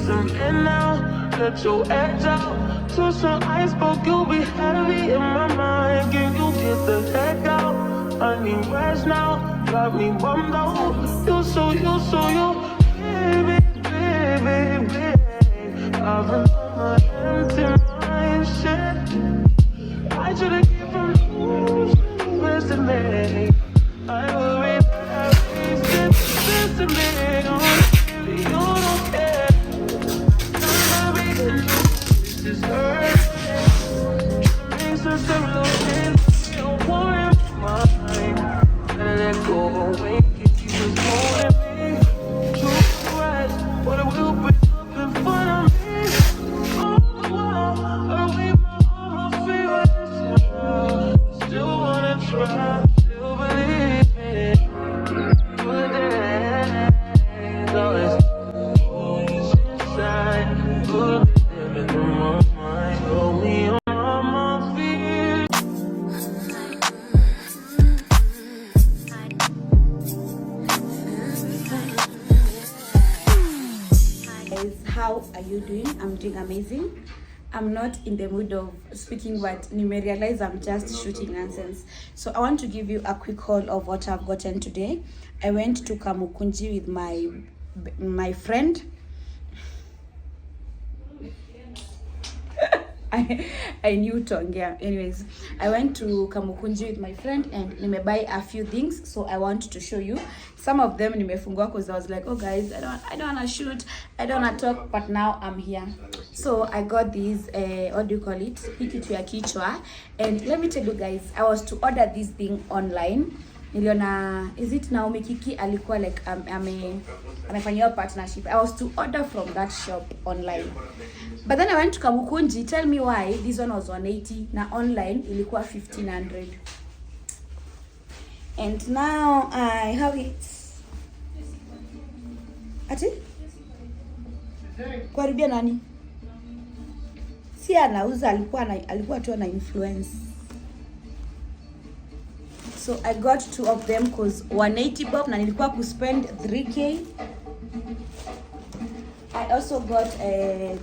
some in now, let your edge out. To some iceberg, you'll be heavy in my mind. Can you get the heck out? I need rest now, got me bummed out. You so baby, baby, baby. I've been on my empty mind, shit. I should've given you yesterday. I worry that I wasted yesterday. Oh, baby, you don't care. I'm reading this is hurting. Makes sense to lose. You don't want it, mine. Gotta let go away. You was holding me. True right, but it will bring up in front of me. Oh, the wall, I leave my arms feeling. Still wanna try, still believe it. Good days, always inside. Good living in my mind. Hold me on my feet. Guys, how are you doing? I'm doing amazing. I'm not in the mood of speaking, but you may realize I'm just shooting nonsense. So I want to give you a quick haul of what I've gotten today. I went to Kamukunji with my friend. I knew Tongia. Anyways, I went to Kamukunji with my friend and nimebuy a few things, so I want to show you. Some of them nimefungua because I was like, oh guys, I don't want to shoot, I don't want to talk, but now I'm here. So I got these what do you call it, hii kitu ya kichwa. And let me tell you guys, I was to order this thing online. Niliona, is it Naomi Kiki alikuwa like amefanyia partnership. I was to order from that shop online. But then I went to Kamukunji. Tell me why this one was 180 na online ilikuwa 1500. And now I have it. Ati? Kuharibia nani? Si anauza, alikuwa tu ana influence. So I got two of them cause 180 bob na nilikuwa kuspend 3k. I also got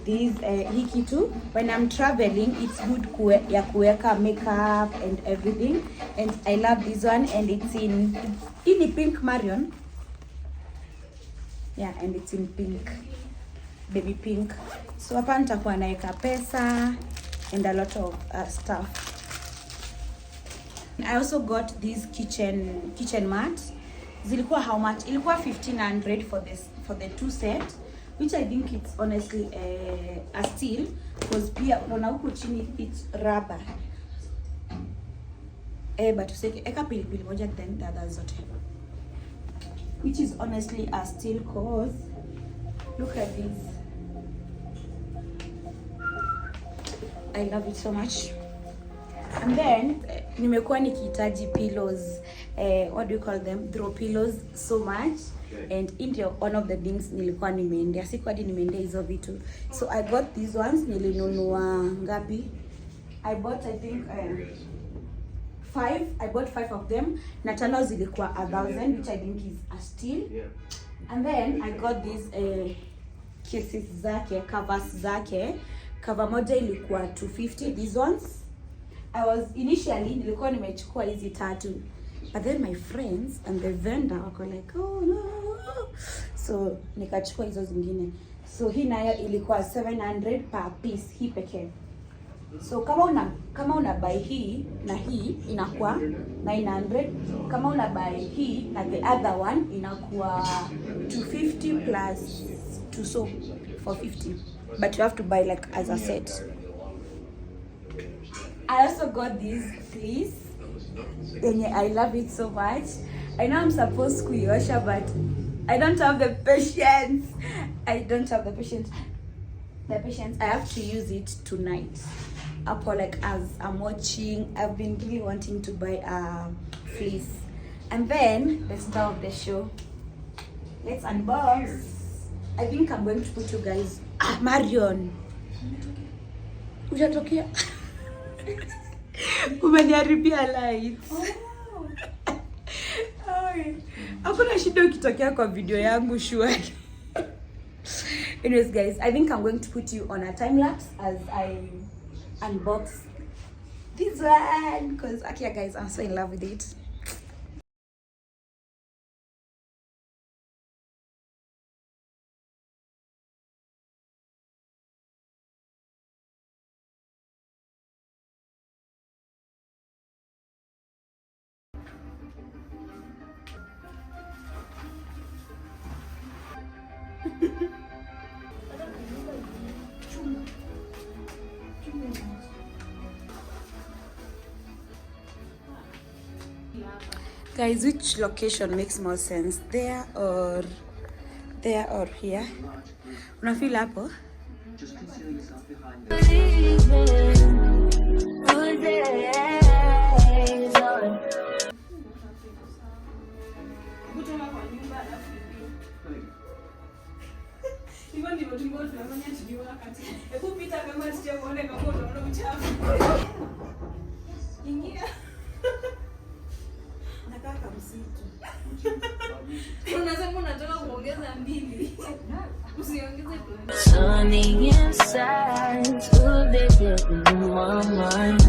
these hiki too. When I'm traveling, it's good ya kuweka makeup and everything. And I love this one, and it's in pink Marion. Yeah, and it's in pink, baby pink. So hapa nitakuwa naeka pesa and a lot of stuff. I also got these kitchen mats. Zilikuwa how much? Ilikuwa 1500 for the two set, which I think it's honestly a steal because pia unaona huko chini it's rubber. But useke eka pilipili moja then the others zote, which is honestly a steal cause look at this. I love it so much. And then nimekuwa nikihitaji pillows, what do you call them, throw pillows so much. And into one of the things nilikuwa nimeendea, siku hadi nimeendea hizo vitu. So I got these ones, nilinunua ngapi? I bought I think 5. I bought 5 of them. Na tano zilikuwa 1000, which I think is a steal. And then I got these cases zake, covers zake. Cover moja ilikuwa 250, these ones. I was initially nilikuwa nimechukua hizi tatu, but then my friends and the vendor wako like, oh no, so nikachukua hizo zingine. So hii nayo ilikuwa 700 per piece, hii pekee. So kama una buy hii na hii inakuwa 900. Kama una buy hii na the other one inakuwa 250 plus 2, so 450. But you have to buy like as a set. I also got these fleece. I love it so much. I know I'm supposed to kuiosha, but I don't have the patience. I have to use it tonight. Upon like as I'm watching, I've been really wanting to buy a fleece. And then the star of the show. Let's unbox. I think I'm going to put you guys. Marion. Ujatokea. Umeniharibia lights. Hakuna shida ukitokea kwa video yangu shwari. Anyways, guys, I think I'm going to put you on a time lapse as I unbox this one because okay, guys, I'm so in love with it. Guys, which location makes more sense, there or here? Una feel hapo? Just conceal yourself behind Unasema unataka kuongeza mbili. Usiongeze tu. Sunny inside, so they in my mind.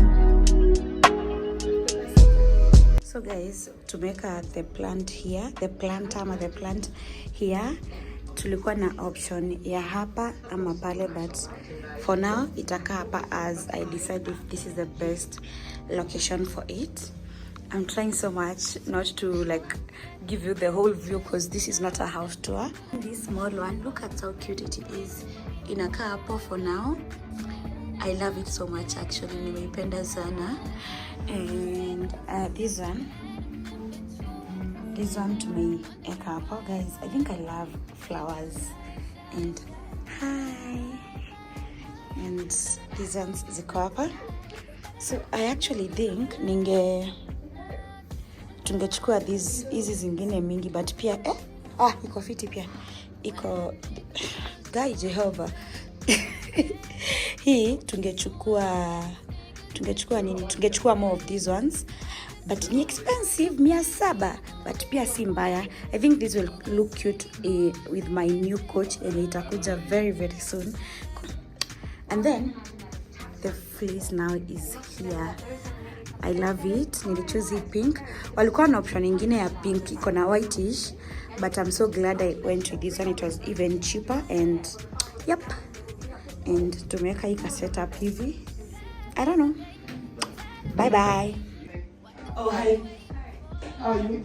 So guys, tumeka the plant here, the plant here. Tulikuwa na option ya hapa ama pale, but for now itaka hapa as I decide if this is the best location for it. I'm trying so much not to like give you the whole view because this is not a house tour. This small one, look at how cute it is. Inakaa hapo for now. I love it so much actually. Nimeipenda sana. And this one tumeieka hapo. Guys, I think I love flowers. And hi. And these ones ziko hapa. So I actually think tungechukua hizi zingine mingi, but pia iko fiti pia, iko guy Jehovah. Hii tungechukua nini, tungechukua more of these ones, but ni expensive 700, but pia si mbaya. I think this will look cute with my new coach and itakuja very very soon. And then the fleece now is here. I love it. Nilichoose pink. Walikuwa na option nyingine ya pink iko na whitish, but I'm so glad I went with this one. It was even cheaper and yep. And tumeweka hii setup hivi. I don't know. Bye bye. Oh hi. How are you?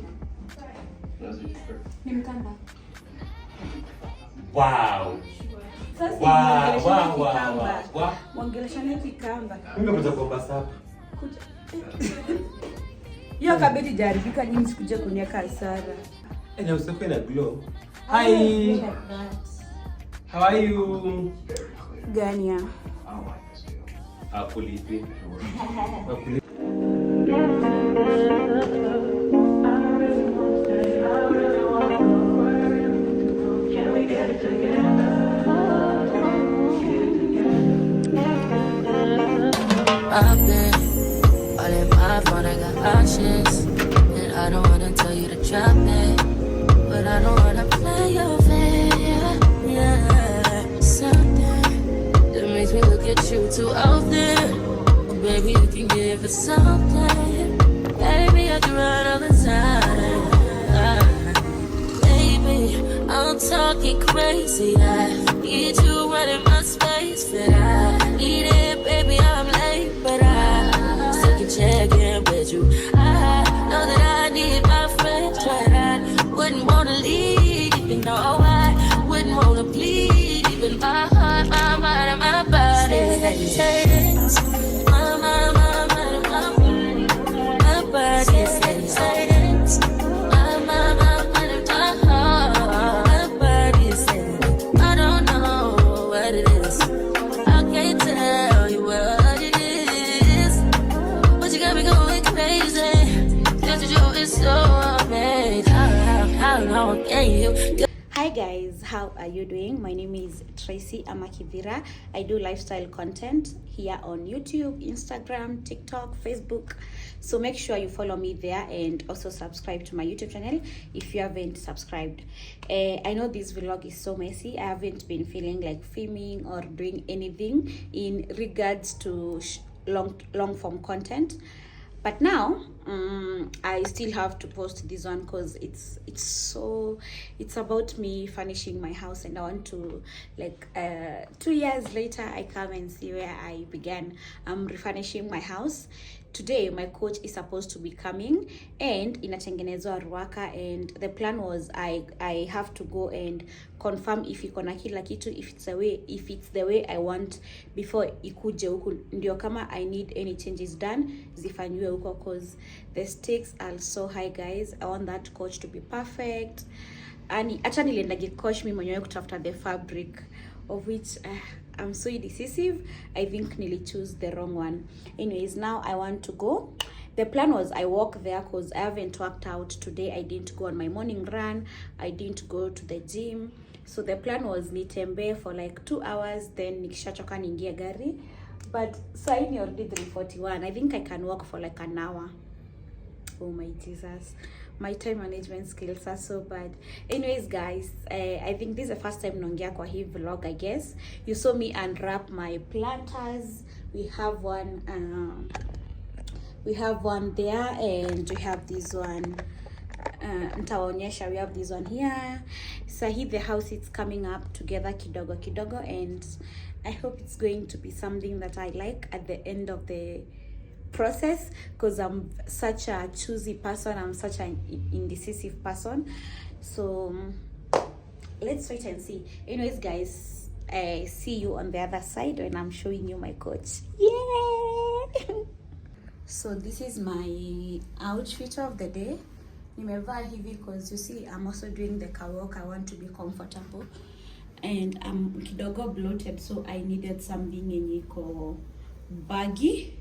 Nimkamba. Wow. Wow. Mwongeleshane kikamba. Mimi nimekuja kuomba sapa. Hiyo kabeti jaribika nyingi sikuje kunieka hasara. Enya usiku na glow. Hi. How are you? Gania. Akulipi. I've been all in my phone, I got options. And I don't wanna tell you to drop it, but I don't wanna play your fair. Yeah, something that makes me look at you too often. Oh, baby, you can give it something. Baby, I can run all the time. Baby, I'm talking crazy. I need you running my space, but I need it, baby. I'm late, but I still can check in with you. I know that I need my friends, but I wouldn't wanna leave. You know I wouldn't wanna bleed. Even my heart, my mind, and my body hesitates. My mind, my body, my body hesitates. My mind, and my heart, my body hesitates. I don't know what it is. I can't tell you what it is, but you got me going crazy. Just you is so amazing. How long can you? Hi guys, how are you doing? My name is Tracy Amakivira. I do lifestyle content here on YouTube, Instagram, TikTok, Facebook. So make sure you follow me there and also subscribe to my YouTube channel if you haven't subscribed. I know this vlog is so messy. I haven't been feeling like filming or doing anything in regards to long form content. But now I still have to post this one because it's about me furnishing my house, and I want to, like, 2 years later I come and see where I began. I'm refurnishing my house. Today my coach is supposed to be coming and inatengenezwa Ruaka, and the plan was I have to go and confirm if iko na kila kitu, if it's the way I want before ikuje huku, ndio kama I need any changes done zifanywe huko, cause the stakes are so high guys. I want that coach to be perfect. And acha niliendage coach mimi mwenyewe kutafuta the fabric, of which I'm so indecisive. I think nearly choose the wrong one. Anyways, now I want to go. The plan was I walk there because I haven't worked out today. I didn't go on my morning run. I didn't go to the gym. So the plan was nitembe for like 2 hours, then nikishachoka niingie gari. But so I already 3:41. I think I can walk for like an hour. Oh my Jesus, my time management skills are so bad. Anyways guys, I think this is the first time naongea kwa hii vlog. I guess you saw me unwrap my planters. We have one there, and we have this one. Nitawaonyesha. We have this one here. Sahi, the house is coming up together kidogo kidogo, and I hope it's going to be something that I like at the end of the process, because I'm such a choosy person. I'm such an indecisive person. So let's wait and see. Anyways guys, I see you on the other side when I'm showing you my coach. Yeah. So this is my outfit of the day. Nimevaa hivi because you see I'm also doing the car walk. I want to be comfortable, and I'm kidogo bloated, so I needed something yenye iko baggy.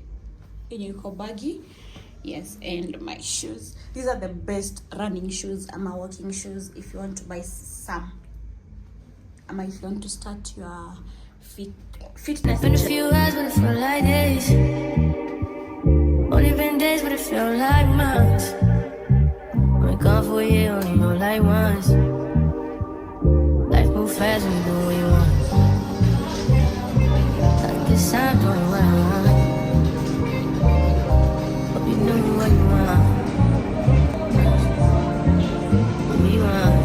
Yes, and my shoes. These are the best running shoes. My walking shoes. If you want to buy some, if you want to start your fitness. Been a few hours, but it felt like days. Only been days, but it felt like months. Been gone for a year, only know like once. Life move fast when you do what you want. I guess I'm doing what I want. Hope you know what you want. What you want.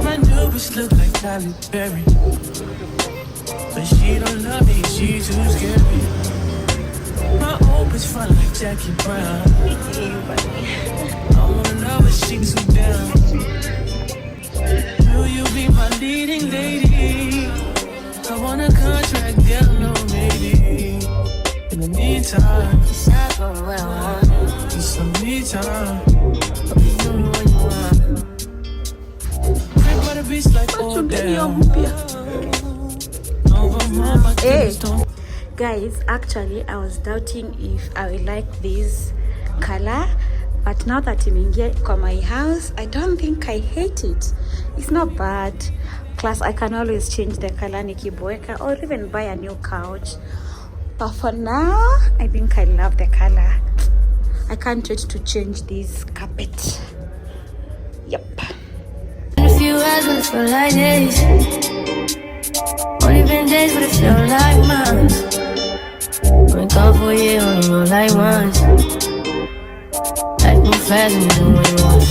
My new bitch look like Halle Berry, but she don't love me, she too scary. My old bitch front like Jackie Brown. I wanna know if she too down. Will you be my leading lady? I want a contract, girl, no maybe. In the meantime, it's not going well. Need some me time. Hope you know what you want. Break by the beach like all down. Hey guys, actually I was doubting if I will like this color, but now that imeingia kwa my house, I don't think I hate it. It's not bad. Plus I can always change the color nikiboeka, or even buy a new couch. But for now, I think I love the color. I can't wait to change this carpet. Yep. In a few hours, but it felt like days. Only been days, but it felt like months. Been gone for a year, only know like once. Life move fast when you do what you want.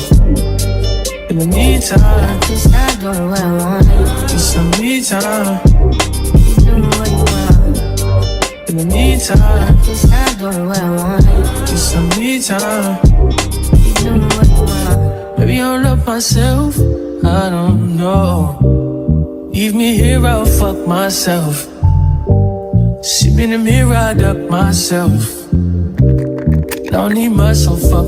In the meantime, it's not doing what I want. Need some me time. You do what you want. In the meantime, it's not doing what I want. Need some me time. You do what you want. Maybe I don't love myself, I don't know. Leave me here, I'll fuck myself. See me in the mirror, I'd up myself. Don't need myself up.